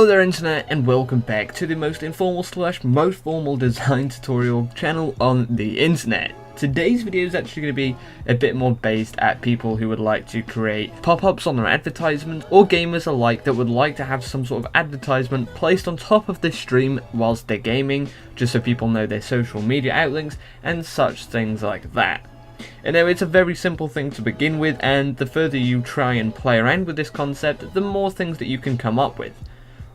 Hello there internet, and welcome back to the most informal / most formal design tutorial channel on the internet. Today's video is actually going to be a bit more based at people who would like to create pop-ups on their advertisement, or gamers alike that would like to have some sort of advertisement placed on top of the stream whilst they're gaming, just so people know their social media outlinks and such things like that. And now, it's a very simple thing to begin with, and the further you try and play around with this concept, the more things that you can come up with.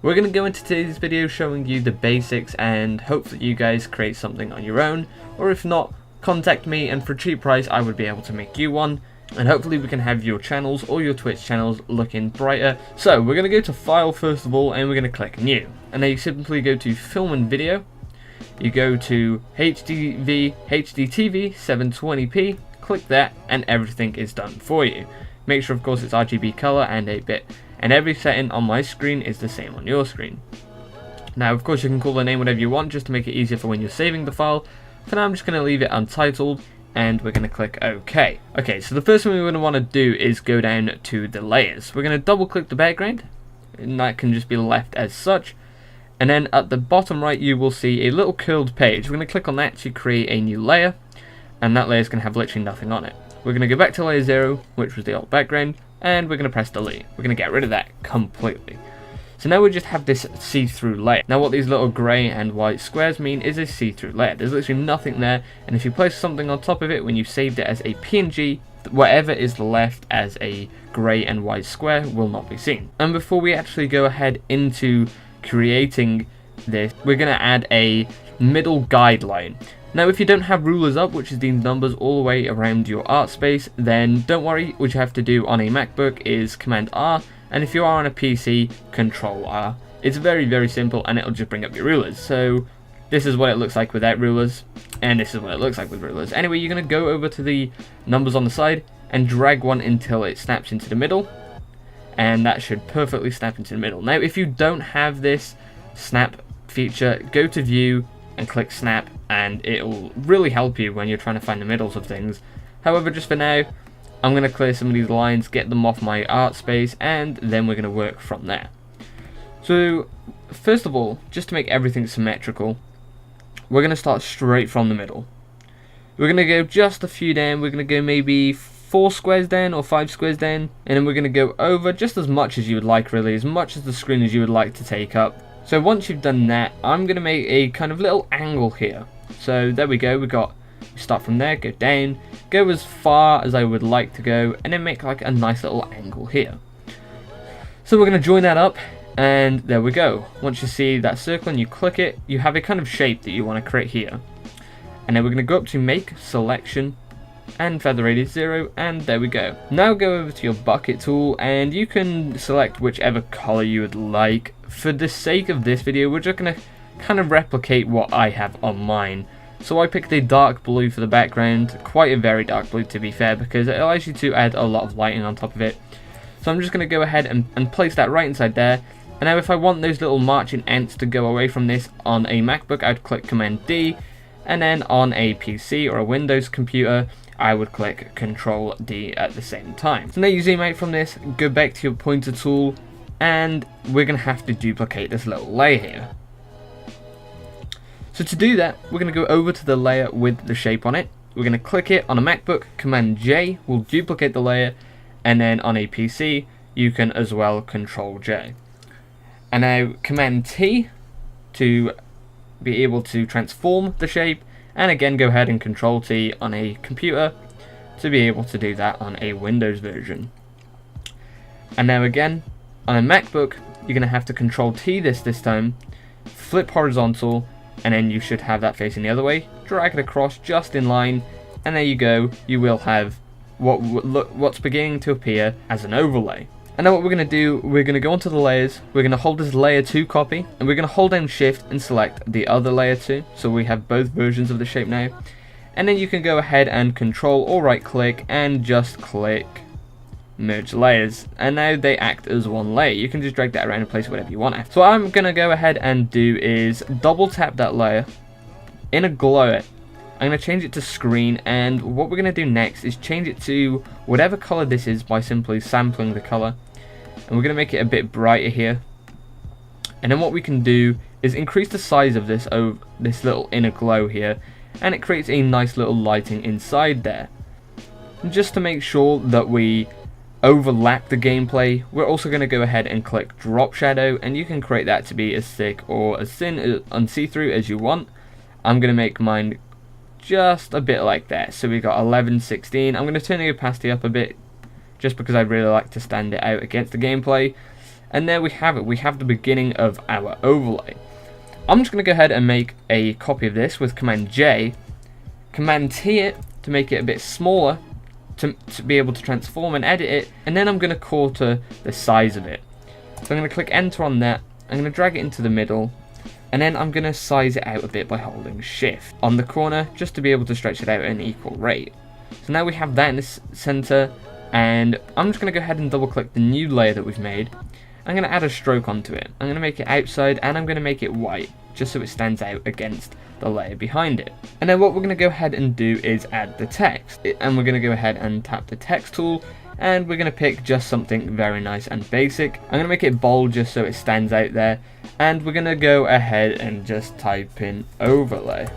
We're going to go into today's video showing you the basics, and hope that you guys create something on your own, or if not, contact me and for a cheap price I would be able to make you one, and hopefully we can have your channels or your Twitch channels looking brighter. So we're going to go to File first of all, and we're going to click New, and then you simply go to Film and Video. You go to HDTV 720p, click that, and everything is done for you. Make sure of course it's RGB color and 8-bit, and every setting on my screen is the same on your screen. Now of course you can call the name whatever you want just to make it easier for when you're saving the file. For now I'm just going to leave it untitled, and we're going to click OK. Okay, so the first thing we're going to want to do is go down to the layers. We're going to double click the background, and that can just be left as such. And then at the bottom right you will see a little curled page. We're going to click on that to create a new layer, and that layer is going to have literally nothing on it. We're going to go back to layer 0, which was the old background, and we're going to press delete. We're going to get rid of that completely. So now we just have this see-through layer. Now what these little grey and white squares mean is a see-through layer. There's literally nothing there, and if you place something on top of it when you saved it as a PNG, whatever is left as a grey and white square will not be seen. And before we actually go ahead into creating this, we're going to add a middle guideline. Now if you don't have rulers up, which is these numbers all the way around your art space, then don't worry. What you have to do on a MacBook is Command R, and if you are on a PC, Control R. It's very simple, and it'll just bring up your rulers. So this is what it looks like without rulers, and this is what it looks like with rulers. Anyway, you're going to go over to the numbers on the side and drag one until it snaps into the middle, and that should perfectly snap into the middle. Now if you don't have this snap feature, go to View and click Snap, and it'll really help you when you're trying to find the middles of things. However, just for now, I'm going to clear some of these lines, get them off my art space, and then we're going to work from there. So first of all, just to make everything symmetrical, we're going to start straight from the middle. We're going to go just a few down. We're going to go maybe 4 squares down or 5 squares down, and then we're going to go over just as much as you would like, really, as much as the screen as you would like to take up. So once you've done that, I'm going to make a kind of little angle here. So there we go, we start from there, go down, go as far as I would like to go, and then make like a nice little angle here. So we're going to join that up, and there we go. Once you see that circle and you click it, you have a kind of shape that you want to create here. And then we're going to go up to Make, Selection, and Feather Radius 0, and there we go. Now go over to your bucket tool, and you can select whichever color you would like. For the sake of this video, we're just going to kind of replicate what I have on mine. So I picked a dark blue for the background, quite a very dark blue to be fair, because it allows you to add a lot of lighting on top of it. So I'm just going to go ahead and place that right inside there. And now if I want those little marching ants to go away from this on a MacBook, I'd click Command D, and then on a PC or a Windows computer, I would click Control D at the same time. So now you zoom out from this, go back to your pointer tool, and we're going to have to duplicate this little layer here. So to do that, we're going to go over to the layer with the shape on it. We're going to click it on a MacBook, Command J will duplicate the layer, and then on a PC, you can as well Control J. And now Command T to be able to transform the shape, and again go ahead and Control T on a computer to be able to do that on a Windows version. And now again, on a MacBook, you're going to have to Control T this time, flip horizontal, and then you should have that facing the other way. Drag it across just in line, and there you go. You will have what's beginning to appear as an overlay. And now what we're going to do, we're going to go onto the layers, we're going to hold this layer 2 copy, and we're going to hold down shift and select the other layer 2, so we have both versions of the shape now. And then you can go ahead and control or right click and just click merge layers, and now they act as one layer. You can just drag that around and place it whatever you want after. So what I'm going to go ahead and do is double tap that layer, in a glow I'm going to change it to screen, and what we're going to do next is change it to whatever color this is by simply sampling the color. And we're going to make it a bit brighter here. And then what we can do is increase the size of this little inner glow here, and it creates a nice little lighting inside there. And just to make sure that we overlap the gameplay, we're also going to go ahead and click drop shadow, and you can create that to be as thick or as thin and see-through as you want. I'm going to make mine just a bit like that, so we got 11:16. I'm going to turn the opacity up a bit just because I really like to stand it out against the gameplay. And there we have it, we have the beginning of our overlay. I'm just going to go ahead and make a copy of this with Command J, Command T it to make it a bit smaller, to be able to transform and edit it, and then I'm going to quarter the size of it. So I'm going to click enter on that, I'm going to drag it into the middle, and then I'm going to size it out a bit by holding shift on the corner just to be able to stretch it out at an equal rate. So now we have that in the center, and I'm just going to go ahead and double click the new layer that we've made. I'm going to add a stroke onto it. I'm going to make it outside, and I'm going to make it white just so it stands out against the layer behind it. And then what we're going to go ahead and do is add the text, and we're going to go ahead and tap the text tool, and we're going to pick just something very nice and basic. I'm going to make it bold just so it stands out there, and we're going to go ahead and just type in overlay.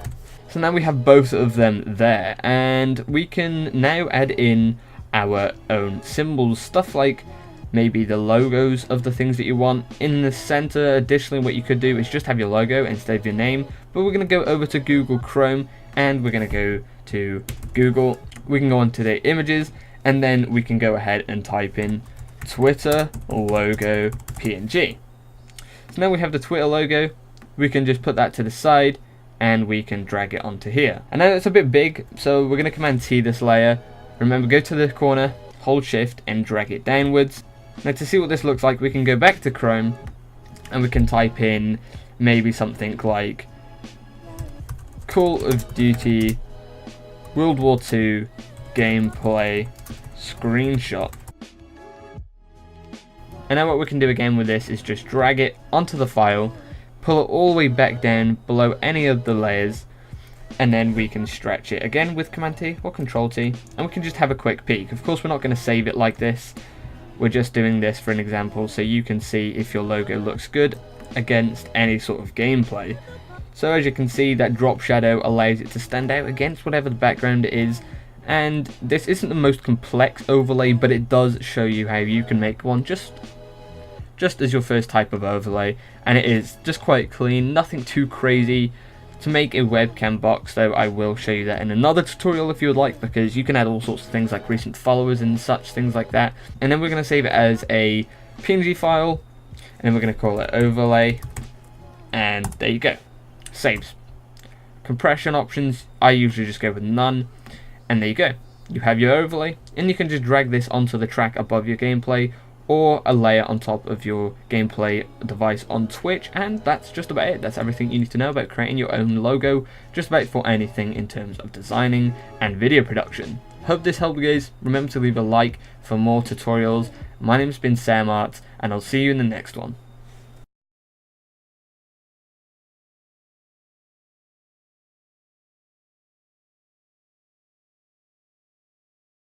So now we have both of them there, and we can now add in our own symbols, stuff like maybe the logos of the things that you want in the center. Additionally, what you could do is just have your logo instead of your name, but we're going to go over to Google Chrome, and we're going to go to Google. We can go onto the images, and then we can go ahead and type in Twitter logo PNG. So now we have the Twitter logo. We can just put that to the side, and we can drag it onto here. And now it's a bit big, so we're going to Command T this layer. Remember, go to the corner, hold shift, and drag it downwards. Now to see what this looks like, we can go back to Chrome, and we can type in maybe something like Call of Duty World War II gameplay screenshot. And now what we can do again with this is just drag it onto the file, pull it all the way back down below any of the layers, and then we can stretch it again with Command T or Control T, and we can just have a quick peek. Of course, we're not going to save it like this. We're just doing this for an example so you can see if your logo looks good against any sort of gameplay. So as you can see, that drop shadow allows it to stand out against whatever the background is, and this isn't the most complex overlay, but it does show you how you can make one just as your first type of overlay, and it is just quite clean, nothing too crazy. To make a webcam box though, I will show you that in another tutorial if you would like, because you can add all sorts of things like recent followers and such things like that. And then we're going to save it as a PNG file, and then we're going to call it overlay, and there you go, saves. Compression options, I usually just go with none, and there you go, you have your overlay, and you can just drag this onto the track above your gameplay, or a layer on top of your gameplay device on Twitch, and that's just about it. That's everything you need to know about creating your own logo, just about for anything in terms of designing and video production. Hope this helped, guys. Remember to leave a like for more tutorials. My name's been Sam Art, and I'll see you in the next one.